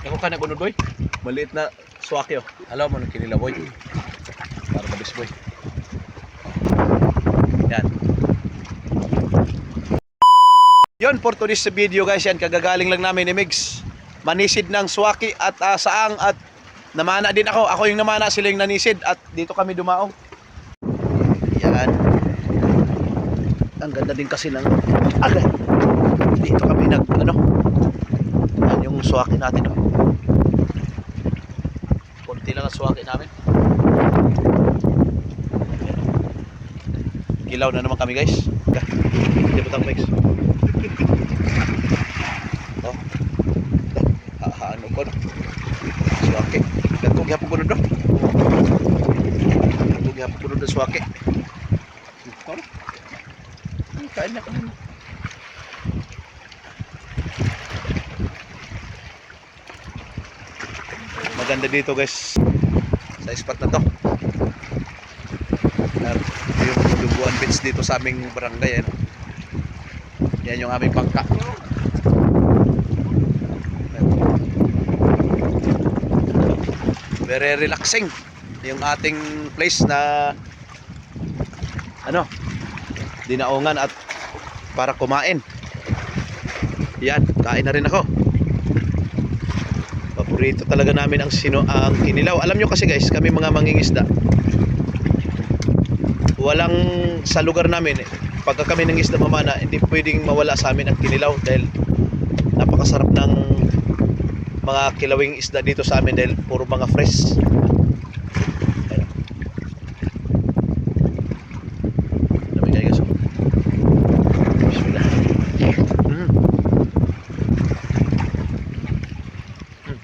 Ako ka nagunod boy. Maliit na swakyo. Alam mo nung kinila boy. Para mabis boy. Yan. Yon for today's video guys, yan kagagaling lang namin ni Migs. Manisid ng swaki at saang at namana din ako. Ako yung namana, sila yung nanisid at dito kami dumaong. Yan. Ang ganda din kasi ng dito kami nag yan yung swaki natin konti lang ang swaki namin. Gilaw na naman kami guys. Hindi ba Migs? Ano ko swaki gatong gihapon ko nun gatong gihapon ko nun swaki kain na kanina. Maganda dito guys sa spot na to. Yung Dubuan Beach dito sa aming barangay yan yung aming bangka. Very relaxing yung ating place na dinaongan at para kumain. Yan, kain na rin ako. Paborito talaga namin ang kinilaw. Alam nyo kasi guys, kami mga mangingisda, walang sa lugar namin pagka kami nangisda mamana, hindi pwedeng mawala sa amin ang kinilaw dahil napakasarap ng mga kilawing isda dito sa amin dahil puro mga fresh. Dami kayo guys. Bismillah.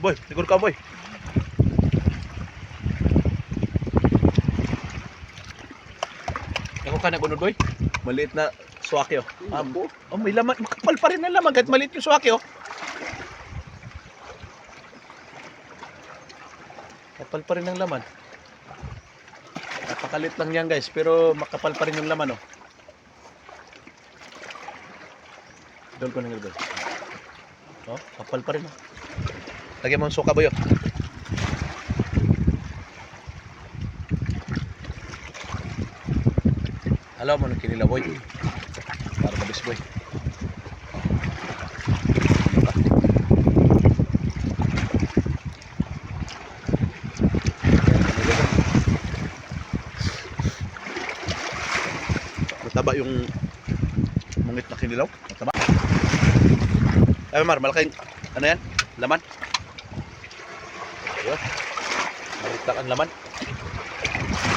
Boy, siguro ka boy. Ako ka nagunod boy. Maliit na swaki may laman. Makapal pa rin ang laman kahit maliit yung swaki Kapal pa rin ang laman. Napakalit lang yan guys, pero makapal pa rin yung laman Doon ko nang guys. Kapal pa rin Lagyan mo ang suka boy Alam mo nung kinila boy. Para mabis boy. Mataba yung mungit na kinilaw. Mataba. Ay Mar, malaking yan? Laman. Ayun. Malitak ang laman.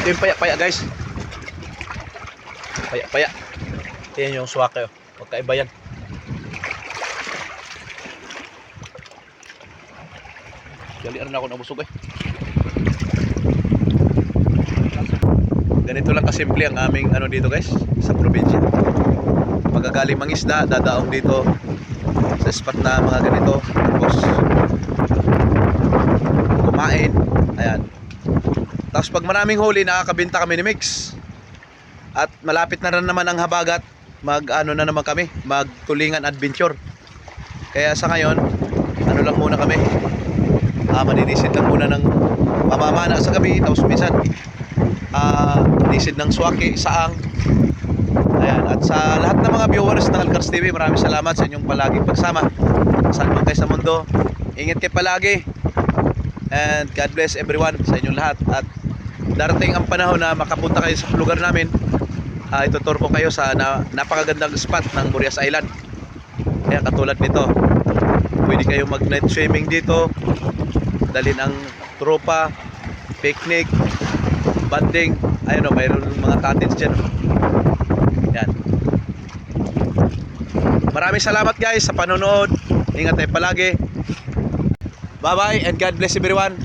Ito yung paya-paya guys. Paya-paya. Yan yung swake Magkaiba yan. Galian na ako nabusog Ganito lang kasimple ang aming dito guys sa probinsya. Pagkagaling mangisda, dadaong dito sa spot na mga ganito. Tapos kumain. Ayan. Tapos pag maraming huli, nakakabenta kami ni Mix. At malapit na rin naman ang habagat. Na naman kami, magtulingan adventure. Kaya sa ngayon, lang muna kami. Maninisid lang muna ng mamamana sa gabi. Tapos minsan nisid ng swaki, saang. Ayan. At sa lahat ng mga viewers ng Alcars TV, maraming salamat sa inyong palaging pagsama. Saan man kayo sa mundo, ingat kayo palagi. And God bless everyone sa inyong lahat. At darating ang panahon na makapunta kayo sa lugar namin. Ituturo ko kayo sa napakagandang spot ng Burias Island. Kaya katulad nito, pwede kayo mag night swimming dito, dalhin ang tropa, picnic, banding. Ayun mayroon mga cottage dyan Yan. Maraming salamat guys sa panonood. Ingat tayo palagi. Bye bye and God bless everyone.